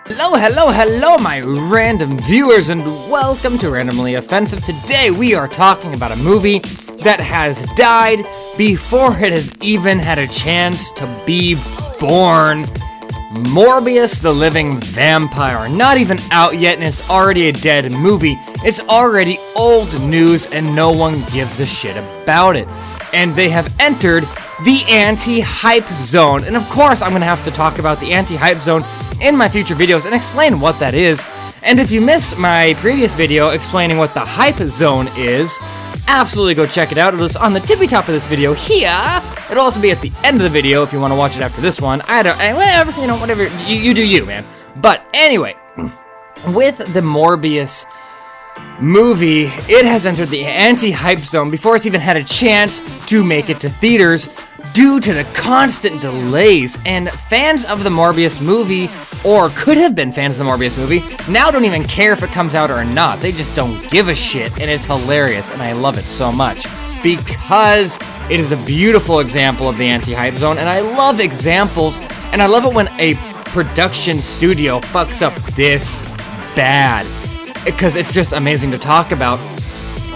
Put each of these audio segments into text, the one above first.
Hello, my random viewers, and welcome to Randomly Offensive. Today we are talking about a movie that has died before it has even had a chance to be born. Morbius the Living Vampire. Not even out yet, and it's already a dead movie. It's already old news, and no one gives a shit about it. And they have entered the anti-hype zone. And of course, I'm going to have to talk about the anti-hype zone in my future videos and explain what that is. And if you missed my previous video explaining what the hype zone is, absolutely go check it out. It was on the tippy top of this video here. It'll also be at the end of the video if you want to watch it after this one. Whatever, you do you, man. But anyway, with the Morbius movie, it has entered the anti-hype zone before it's even had a chance to make it to theaters due to the constant delays. And fans of the Morbius movie, or could have been fans of the Morbius movie, now don't even care if it comes out or not. They just don't give a shit, and it's hilarious, and I love it so much because it is a beautiful example of the anti-hype zone. And I love examples, and I love it when a production studio fucks up this bad, because it's just amazing to talk about.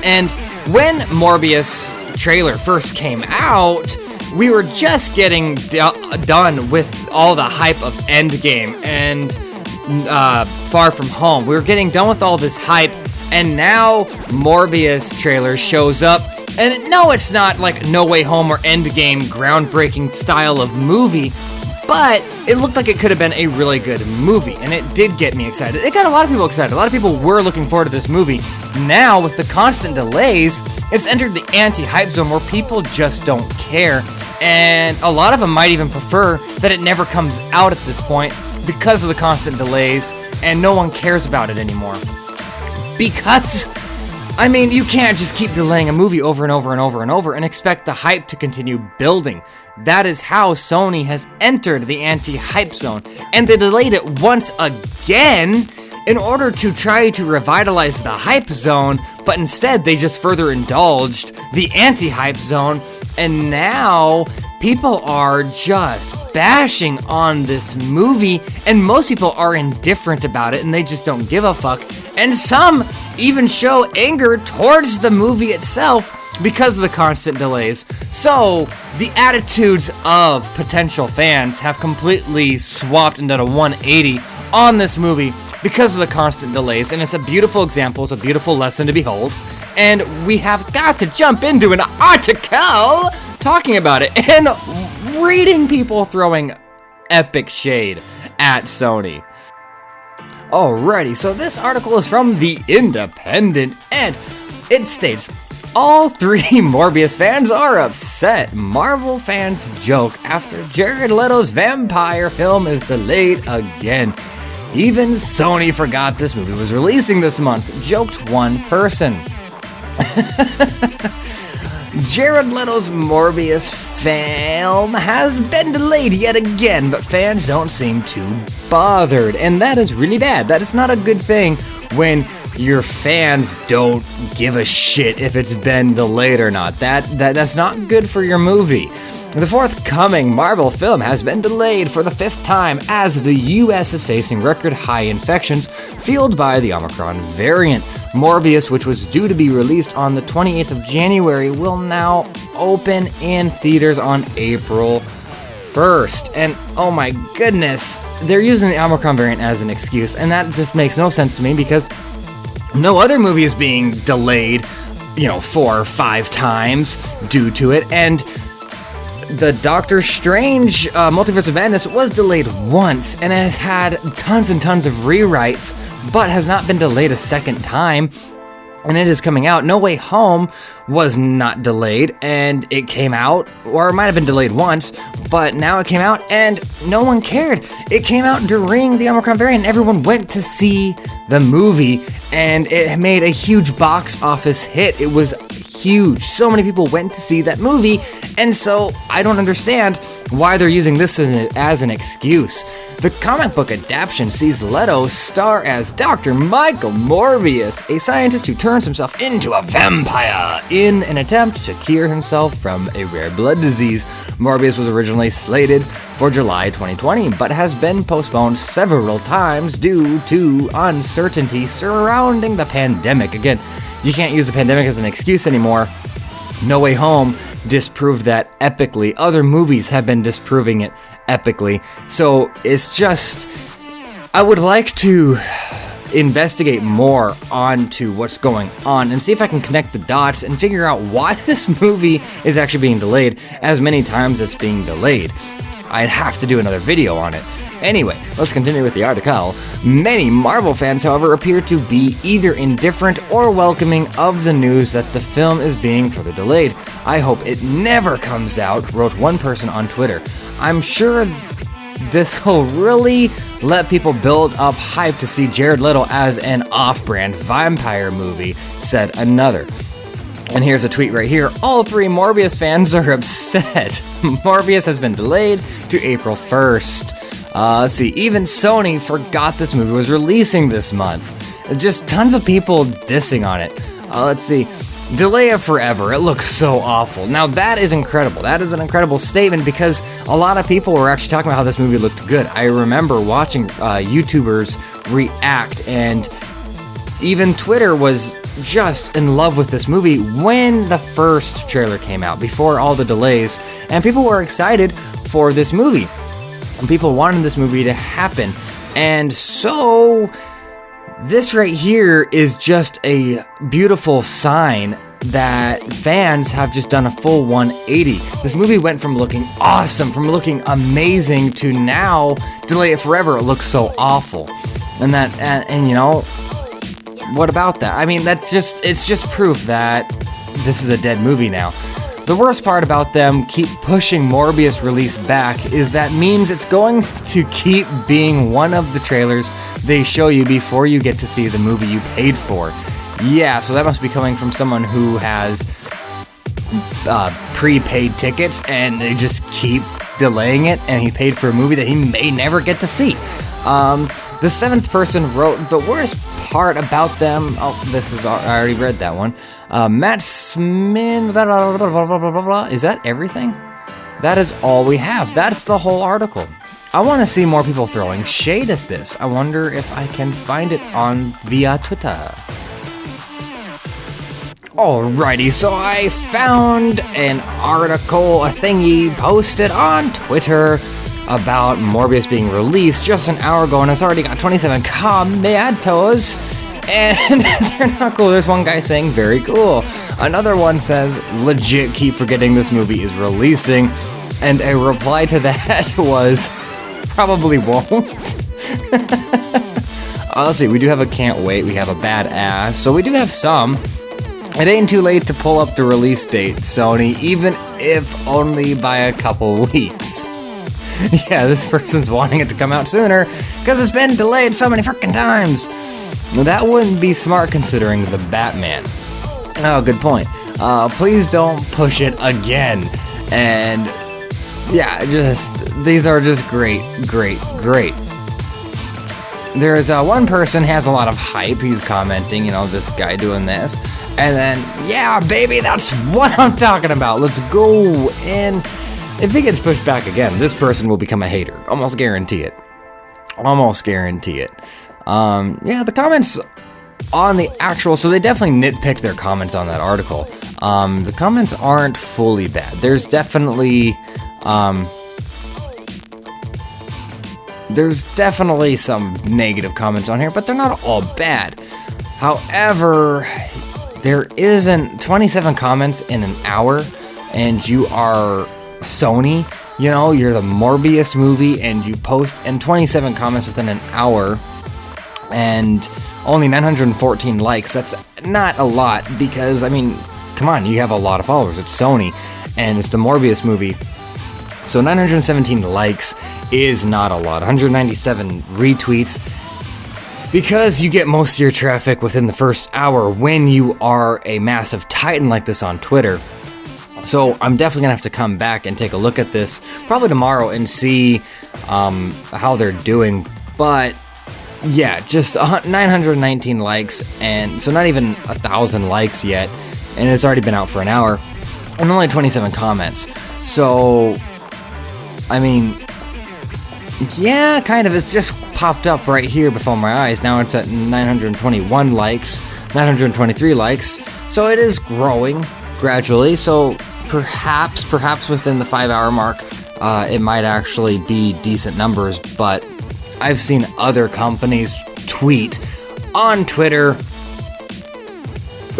And when Morbius trailer first came out, we were just getting done with all the hype of Endgame and Far From Home. We were getting done with all this hype, and now Morbius trailer shows up. And no, it's not like No Way Home or Endgame groundbreaking style of movie, but it looked like it could have been a really good movie, and it did get me excited. It got a lot of people excited. A lot of people were looking forward to this movie. Now, with the constant delays, it's entered the anti-hype zone where people just don't care, and a lot of them might even prefer that it never comes out at this point because of the constant delays, and no one cares about it anymore. Because, I mean, you can't just keep delaying a movie over and over and over and over and expect the hype to continue building. That is how Sony has entered the anti-hype zone, and they delayed it once again in order to try to revitalize the hype zone, but instead they just further indulged the anti-hype zone, and now people are just bashing on this movie, and most people are indifferent about it, and they just don't give a fuck, and some even show anger towards the movie itself because of the constant delays. So, the attitudes of potential fans have completely swapped into a 180 on this movie because of the constant delays, and it's a beautiful example, it's a beautiful lesson to behold, and we have got to jump into an article talking about it and reading people throwing epic shade at Sony. Alrighty, so this article is from The Independent, and it states, all three Morbius fans are upset. Marvel fans joke after Jared Leto's vampire film is delayed again. Even Sony forgot this movie was releasing this month, joked one person. Jared Leto's Morbius film has been delayed yet again, but fans don't seem too bothered, and that is really bad. That is not a good thing when your fans don't give a shit if it's been delayed or not. That's not good for your movie. The forthcoming Marvel film has been delayed for the 5th time as the US is facing record high infections fueled by the Omicron variant. Morbius, which was due to be released on the 28th of January, will now open in theaters on April 1st. And oh my goodness, they're using the Omicron variant as an excuse, and that just makes no sense to me because no other movie is being delayed, 4 or 5 times due to it, and the Doctor Strange Multiverse of Madness was delayed once, and it has had tons and tons of rewrites, but has not been delayed a second time, and it is coming out. No Way Home was not delayed, and it came out, or it might have been delayed once, but now it came out, and no one cared. It came out during the Omicron variant, and everyone went to see the movie, and it made a huge box office hit. It was huge. So many people went to see that movie, and so I don't understand why they're using this as an excuse. The comic book adaptation sees Leto star as Dr. Michael Morbius, a scientist who turns himself into a vampire in an attempt to cure himself from a rare blood disease. Morbius was originally slated for July 2020, but has been postponed several times due to uncertainty surrounding the pandemic. Again, you can't use the pandemic as an excuse anymore. No Way Home disproved that epically. Other movies have been disproving it epically. So it's just, I would like to investigate more onto what's going on and see if I can connect the dots and figure out why this movie is actually being delayed as many times as it's being delayed. I'd have to do another video on it. Anyway, let's continue with the article. Many Marvel fans, however, appear to be either indifferent or welcoming of the news that the film is being further delayed. I hope it never comes out, wrote one person on Twitter. I'm sure this will really let people build up hype to see Jared Leto as an off-brand vampire movie, said another. And here's a tweet right here. All three Morbius fans are upset. Morbius has been delayed to April 1st. Let's see, even Sony forgot this movie was releasing this month. Just tons of people dissing on it. Let's see, delay it forever. It looks so awful. Now that is incredible. That is an incredible statement because a lot of people were actually talking about how this movie looked good. I remember watching YouTubers react, and even Twitter was just in love with this movie when the first trailer came out, before all the delays, and people were excited for this movie. And people wanted this movie to happen. And so this right here is just a beautiful sign that fans have just done a full 180. This movie went from looking awesome, from looking amazing, to now delay it forever. It looks so awful. And you know, what about that? I mean, it's just proof that this is a dead movie now. The worst part about them keep pushing Morbius release back is that means it's going to keep being one of the trailers they show you before you get to see the movie you paid for. Yeah, so that must be coming from someone who has prepaid tickets and they just keep delaying it, and he paid for a movie that he may never get to see. The seventh person wrote, the worst part about them, I already read that one. Matt Smin, blah, blah, blah, blah, blah, blah, blah. Is that everything? That is all we have. That's the whole article. I want to see more people throwing shade at this. I wonder if I can find it via Twitter. Alrighty, so I found an article, a thingy posted on Twitter about Morbius being released just an hour ago, and it's already got 27 commentos, and they're not cool. There's one guy saying, very cool. Another one says, legit keep forgetting this movie is releasing, and a reply to that was, probably won't. Let's see, we do have a can't wait, we have a badass, so we do have some. It ain't too late to pull up the release date, Sony, even if only by a couple weeks. Yeah, this person's wanting it to come out sooner because it's been delayed so many freaking times. That wouldn't be smart considering the Batman. Oh, good point. Please don't push it again. And yeah, these are just great. There's one person has a lot of hype. He's commenting, this guy doing this. And then, yeah, baby, that's what I'm talking about. Let's go. And if he gets pushed back again, this person will become a hater. Almost guarantee it. Yeah, the comments on the actual... So they definitely nitpicked their comments on that article. The comments aren't fully bad. There's definitely... some negative comments on here, but they're not all bad. However, there isn't 27 comments in an hour, and you are Sony, you're the Morbius movie, and you post and 27 comments within an hour, and only 914 likes. That's not a lot, because, come on, you have a lot of followers. It's Sony, and it's the Morbius movie. So 917 likes is not a lot. 197 retweets. because you get most of your traffic within the first hour when you are a massive titan like this on Twitter. So I'm definitely going to have to come back and take a look at this probably tomorrow and see how they're doing. But yeah, just 919 likes, and so not even 1,000 likes yet, and it's already been out for an hour, and only 27 comments. So, I mean, yeah, kind of. It's just popped up right here before my eyes. Now it's at 921 likes, 923 likes. So it is growing gradually. So perhaps within the 5-hour mark, it might actually be decent numbers. But I've seen other companies tweet on Twitter,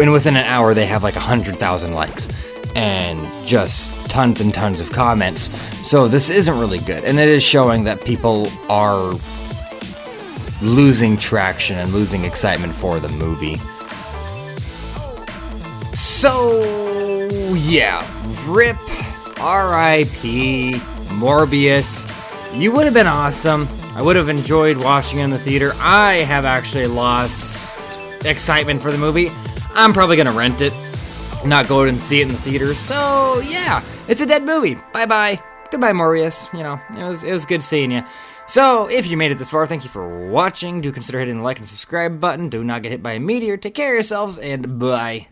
and within an hour they have like 100,000 likes and just tons and tons of comments. So this isn't really good, and it is showing that people are losing traction and losing excitement for the movie. So yeah, RIP, R.I.P. Morbius. You would have been awesome. I would have enjoyed watching it in the theater. I have actually lost excitement for the movie. I'm probably gonna rent it, not go and see it in the theater. So yeah, it's a dead movie. Bye-bye. Goodbye, Morbius. You know, it was good seeing you. So if you made it this far, thank you for watching. Do consider hitting the like and subscribe button. Do not get hit by a meteor. Take care of yourselves, and bye.